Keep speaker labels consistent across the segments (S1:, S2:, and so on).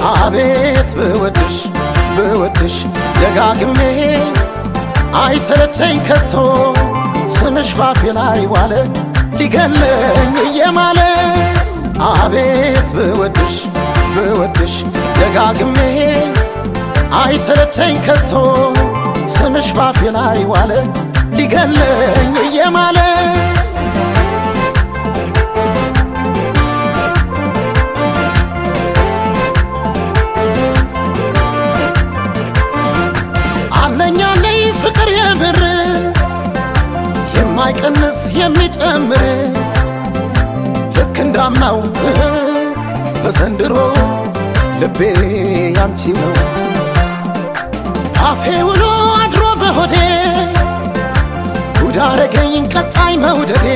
S1: አቤት ብወድሽ ብወድሽ ደጋግሜ አይሰለቸኝ ከቶ ስምሽ ባፌ ላይ ዋለ ሊገለኝ እየማለ አቤት ብወድሽ ብወድሽ ደጋግሜ አይሰለቸኝ ከቶ ስምሽ ባፌ ላይ ዋለ ሊገለኝ እየማለ አለኛለኝ ፍቅር የምር የማይቀንስ የሚጨምር ልክ እንዳምናው በዘንድሮ ልቤ ያንቺው ነው አፌ ውሎ አድሮ በሆዴ ጉድ አረገኝ ቀጣይ መውደዴ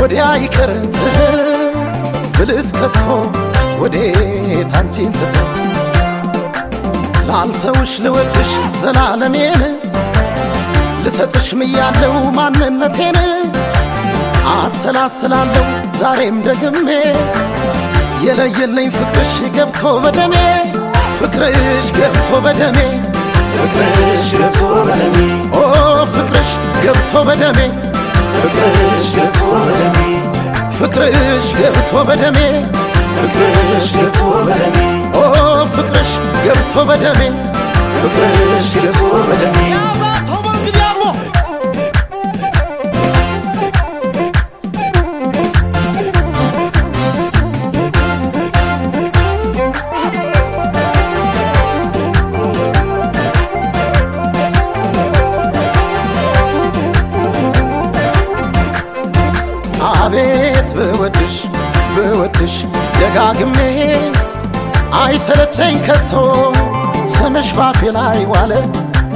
S1: ወዲያ ይቅር ብልስ ከቶ ወዴት አንቺን ትቶ ላንተውሽ ልወድሽ ዘላለሜን ልሰጥሽ ምያለው ማንነቴን አሰላስላለሁ ዛሬም ደግሜ የለየለኝ ፍቅርሽ ገብቶ በደሜ ፍቅርሽ ገብቶ በደሜ ፍቅርሽ ገብቶ በደሜ ኦ ፍቅርሽ ገብቶ በደሜ ፍቅርሽ ገብቶ በደሜ ፍቅርሽ ገብቶ በደሜ ፍቅርሽ ገብቶ በደሜ ኦ ፍቅርሽ ገብቶ በደሜ ፍቅርሽ ገብቶ በደሜ አቤት ብወድሽ ብወድሽ ደጋግሜ አይሰለቸኝ ከቶ ስምሽ ባፌ ላይ ዋለ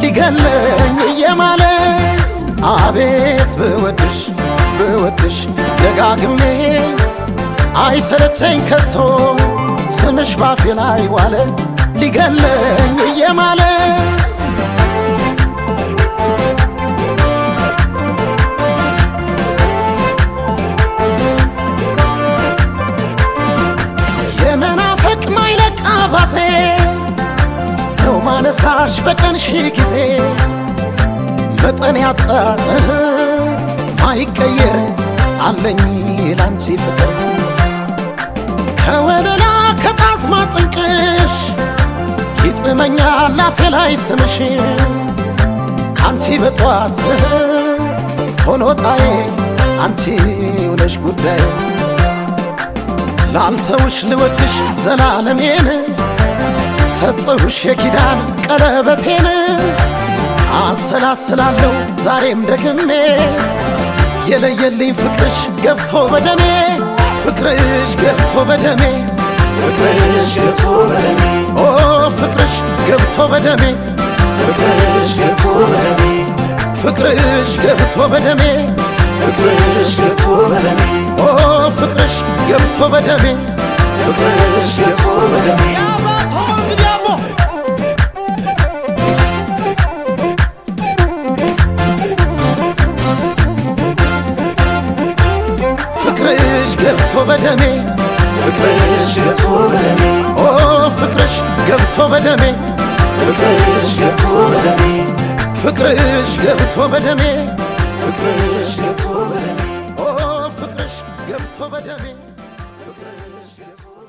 S1: ሊገለኝ እየማለ አቤት ብወድሽ ብወድሽ ደጋግሜ አይሰለቸኝ ከቶ ስምሽ ባፌ ላይ ዋለ ሊገለኝ እየማለ ባሴ ነው ማነሳሽ በቀን ሺህ ጊዜ መጠን ያጣ ማይቀየር አለኝ ላንቺ ፍቅር ከወለላ ከጣዝማ ጥንቅሽ ይጥመኛል አፌ ላይ ስምሽ ካንቺ በጧት ሆኖታዬ አንቺው ነሽ ጉዳይ ላንተውሽ ልወድሽ ዘላለሜን ሰጠሁሽ የኪዳን ቀለበቴን አሰላስላለሁ ዛሬም ደግሜ የለየልኝ ፍቅርሽ ገብቶ በደሜ ፍቅርሽ ገብቶ በደሜ ፍቅርሽ ገብቶ በደሜ ኦ ፍቅርሽ ገብቶ በደሜ ፍቅርሽ ገብቶ በደሜ ፍቅርሽ ገብቶ በደሜ ፍቅርሽ ገብቶ በደሜ ኦ ፍቅርሽ ገብቶ በደሜ ፍቅርሽ ገብቶ በደሜ ፍቅርሽ ገብቶ በደሜ ፍቅርሽ ገብቶ በደሜ ኦ ፍቅርሽ ገብቶ በደሜ ፍቅርሽ ገብቶ በደሜ ፍቅርሽ ገብቶ በደሜ ፍቅርሽ ገብቶ በደሜ ኦ ፍቅርሽ ገብቶ በደሜ ፍቅርሽ ገብቶ